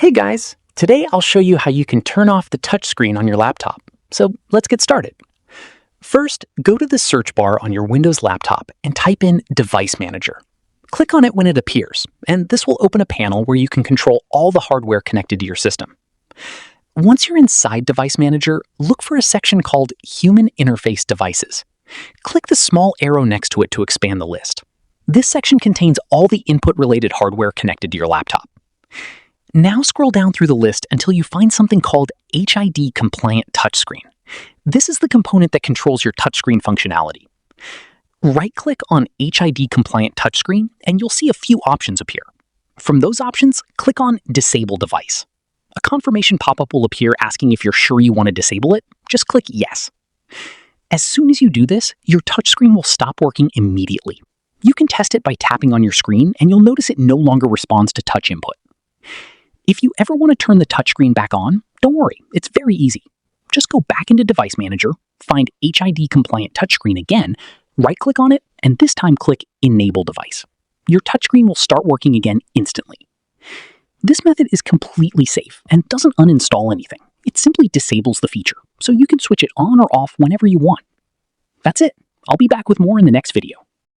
Hey guys, today I'll show you how you can turn off the touchscreen on your laptop. So let's get started. First, go to the search bar on your Windows laptop and type in Device Manager. Click on it when it appears, and this will open a panel where you can control all the hardware connected to your system. Once you're inside Device Manager, look for a section called Human Interface Devices. Click the small arrow next to it to expand the list. This section contains all the input-related hardware connected to your laptop. Now scroll down through the list until you find something called HID Compliant Touchscreen. This is the component that controls your touchscreen functionality. Right-click on HID Compliant Touchscreen and you'll see a few options appear. From those options, click on Disable Device. A confirmation pop-up will appear asking if you're sure you want to disable it. Just click Yes. As soon as you do this, your touchscreen will stop working immediately. You can test it by tapping on your screen and you'll notice it no longer responds to touch input. If you ever want to turn the touchscreen back on, don't worry, it's very easy. Just go back into Device Manager, find HID Compliant Touchscreen again, right-click on it, and this time click Enable Device. Your touchscreen will start working again instantly. This method is completely safe and doesn't uninstall anything. It simply disables the feature, so you can switch it on or off whenever you want. That's it. I'll be back with more in the next video.